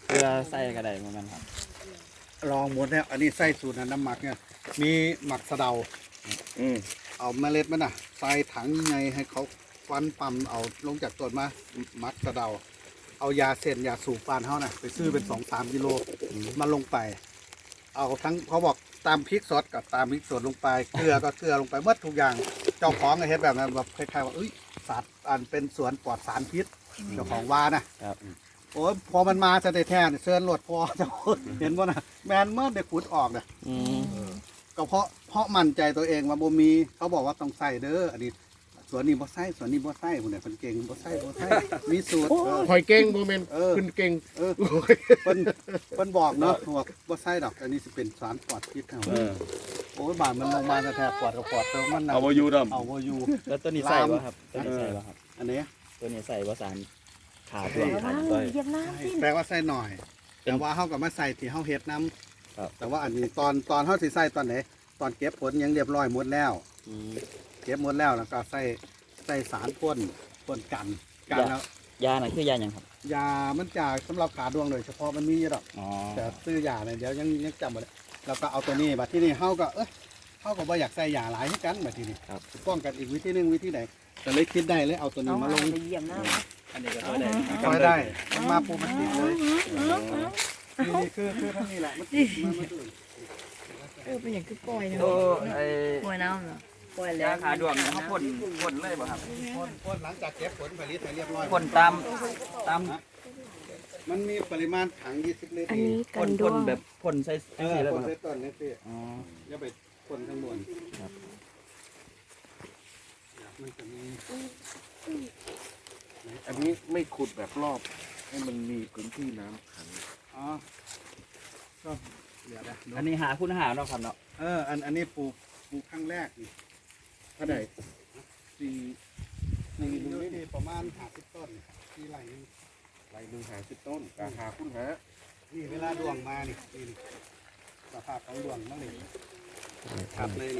เกลือใส่ก็ได้เหมือนกันครับลองหมดแล้วอันนี้ใส่สูตรน้ำหมักเนี่ยมีหมักสะเดาเอาเมล็ดมันน่ะใส่ถังยังไงให้เขาฟันปั๊มเอาลงจากต้นมาหมักสะเดาเอายาเส้นยาสูบปานเขาน่ะไปซื้อเป็น2-3 กิโลมาลงไป เอาทั้งเขาบอกตามพริกสดกับตามพริกสดลงไปเกลือก็เกลือลงไปหมดทุกอย่างเจ้าของเฮ็ดแบบนั้นแบบคล้ายๆว่าสัตว์อันเป็นสวนปลอดสารพิษเจ้าของว่านะครับโอ้พอมันมาจะได้แท้เชิญรถพอเจ้าเห็นว่านะแมนเมื่อได้ขุดออกเนี่ยก็เพราะมั่นใจตัวเองว่าบ่มีเขาบอกว่าต้องใส่เด้ออันนี้สวนนี้บ่ใส่สวนนี้บ่ใส่พวกเนี่ยเพิ่นเก่งบ่ใส่มีสูตรหอยเก่งโมเมนต์ขึ้นเก่งเพิ่นบอกเนาะบอกบ่ใส่ดอกอันนี้สิเป็นสารปลอดพิษครับโอ้ยบาดมันลงมาแท้ๆปลอดก็ปลอดเติมมันเอาบ่อยู่ดำเอาบ่อยู่แล้วตัวนี้ใส่บ่ครับตัวนี้ใส่บ่ครับอันนี้ตัวนี้ใส่บ่สารขาดด้วยขาดด้วยแปลว่าใส่หน่อยแต่ว่าเฮาก็มาใส่ที่เฮาเฮ็ดน้ำแต่ว่าอันนี้ตอนเฮาสิใส่ตอนไหนตอนเก็บผลยังเรียบร้อยหมดแล้วเก็บหมดแล้วก็ใส่สารพ่นกันแล้วยาไหนคือยาอย่างครับยามันจะสำหรับขาดวงโดยเฉพาะมันมีอยู่ดอกแต่ซื้อยาเนี่ยเดี๋ยวยังจำไม่ได้แล้วก็เอาตัวนี้บัดที่นี่เฮาก็บ่อยากใส่ยาหลายให้กันบัดที่นี่ป้องกันอีกวิธีนึงวิธีไหนแต่เลยคิดได้เลยเอาตัวนี้มาลงอันนี้ก็ได้ช่วยได้มันมาปูมันติดเลยนี่คือทั้งนี้แหละมันเป็นอย่างคือปล่อยเนาะปล่อยน้ำเนาะปล่อยแล้วขาดวงเขาพ่นเลยบ่ครับพ่นหลังจากเก็บผลผลิตให้เรียบร้อยพ่นตามมันมีปริมาณถัง20 ลิตรอันนี้กันด้วงแบบพ่นใส่แล้วพ่นใส่ต้นนี่สิอย่าไปพ่นข้างบนครับมันจะมีอันนี้ไม่ขุดแบบรอบให้มันมีพื้นที่น้ำขังก็เดี๋ยวนะอันนี้หาคุณหาเนาะครับเนาะอันนี้ปลูกครั้งแรกนี่ถ้าไหน4ดูนี่ประมาณ50 ต้นที่ไร่นึง50 ต้นกาหาคุณหานี่เวลาดวงมานี่สภาพของดวงมะเร็งขัดเลย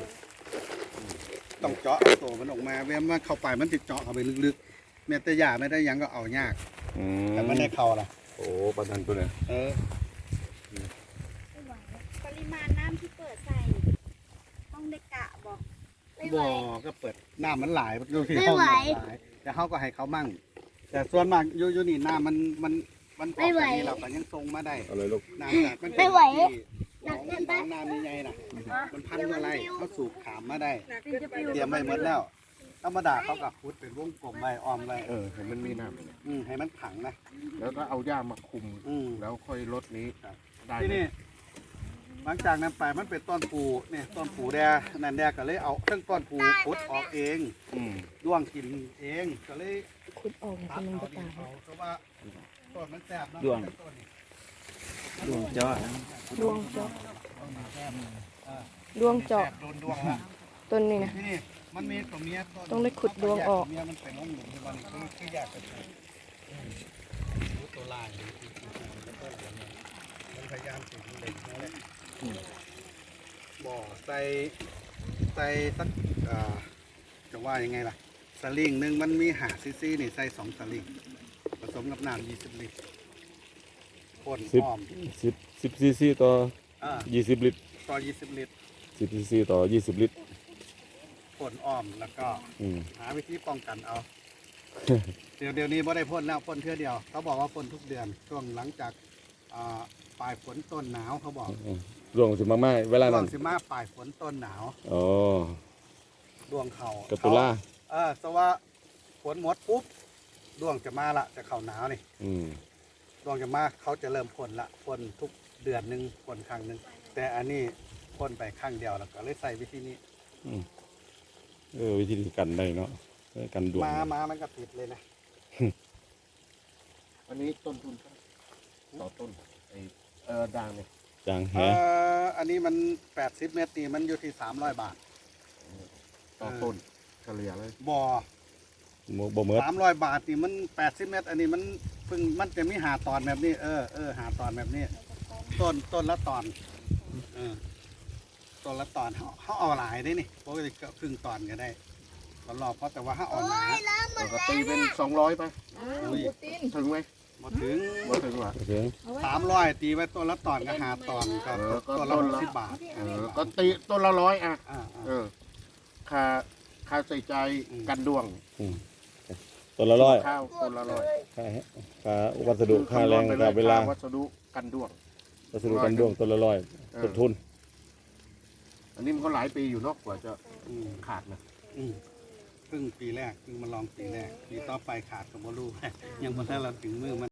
ต้องเจาะเอาตัวมันออกมาเวลาเข้าไปมันติดเจาะเข้าไปลึกๆแม้แต่หญ้าไม่ได้ยังก็เอายากแต่มันได้เข้าล่ะโอ้ประทันตัวเนี่ยปริมาณน้ำที่เปิดใส่ต้องได้กะบอกบ่ก็เปิดน้ำมันหลายดูที่ห้องหลายแต่เขาก็ให้เขามั่งแต่ส่วนมากอยู่นี่น้ำมันออกจากนี้เราก็ยังทรงมาได้อะไรลูกน้ำจากมันไม่ไหวน้ำใหญ่ๆน่ะมันพันอะไรเขาสูบขามมาได้เตรียมไว้หมดแล้วธรรมดาเขากับพุดเป็นวงกลมไว้ออมไว้ให้มันมีน้ำให้มันขังนะแล้วก็เอาหญ้ามาคุมแล้วค่อยลดนี้ได้ที่นี่หลังจากนั้นไปมันเป็นต้นปูเนี่ยต้นปูแดงนั่นแดงก็เลยเอาเครื่องต้นปูพุดออกเองด้วงกินเองก็เลยขุดออกมันเป็นกระต่ายเพราะว่าต้นมันแสบนะด้วงเจาะดวงเจาะต้นนี้นะมันมีตัวเมียต้องได้ขุดดวงออกเมียมันเป็นน้องหนุ่มมันคืออยากจะตัวลายมันพยายามติดเด็กนั่นแหละบ่อใส่สักจะว่ายังไงล่ะสลิงหนึ่งมันมี5 ccนี่ใส่2 สลิงผสมกับน้ำ20 ลิตรพ่นอ้อม10 cc ต่อ20 ลิตรต่อ20 ลิตร10 cc ต่อ20 ลิตรพ่นอ้อมแล้วก็หาวิธีป้องกันเอาเดี๋ยวนี้ไม่ได้พ่นแล้วพ่นเท่าเดียวเขาบอกว่าพ่นทุกเดือนช่วงหลังจากปลายฝนต้นหนาวเขาบอกดวงสิมาไม่เวลานั้นดวงสิมาปลายฝนต้นหนาวดวงเขาตุลาสว่าฝนหมดปุ๊บดวงจะมาละจะเข้าหนาวนี่ดวงจะมาเขาจะเริ่มพ่นละพ่นทุกเดือนนึงพ่นครั้งนึงแต่อันนี้พ่นไปครั้งเดียวแล้วก็เลยใส่วิธีนี้วิธีกันได้เนาะกันดวงมามันก็ติดเลยนะอันนี้ต้นทุนต่อต้นด่างเนี่ยด่างแฮอันนี้มัน80 เมตรนี่มันอยู่ที่300 บาทต่อต้นเฉลี่ยเลยบ่เมื่อ300 บาทนี่มัน80 เมตรอันนี้มันเพิ่งมันจะมีหาตอนแบบนี้หาตอนแบบนี้ต้นละตอนต้นละตอนเขาเอาหลายได้นี่ปกติก็ครึ่งตอนก็ได้ตลอดเพราะแต่ว่าถ้าอ่อนหนาก็ตีเป็น200ไปถึงไหม หมดถึง บ่ถึงว่ะ ถึง 300ตีไว้ต้นละตอนก็5ตอนก็ต้นละ60 บาท ก็ตีต้นละ100อ่ะ อ่า ค่าใส่ใจกันดวง ตัวละร้อย ข้าวต้นละ100 ค่าวัสดุค่าแรงค่าเวลา วัสดุกันดวง วัสดุกันดวงตัวละร้อยต้นทุน อันนี้มันก็หลายปีอยู่เนาะกว่าจะ อืม ขาดนะ อืมเพิ่งปีแรกเพิ่งมาลองปีแรกปีต่อไปขาดก็บ่รู้ ยังบ่ทันเราถึงมือมัน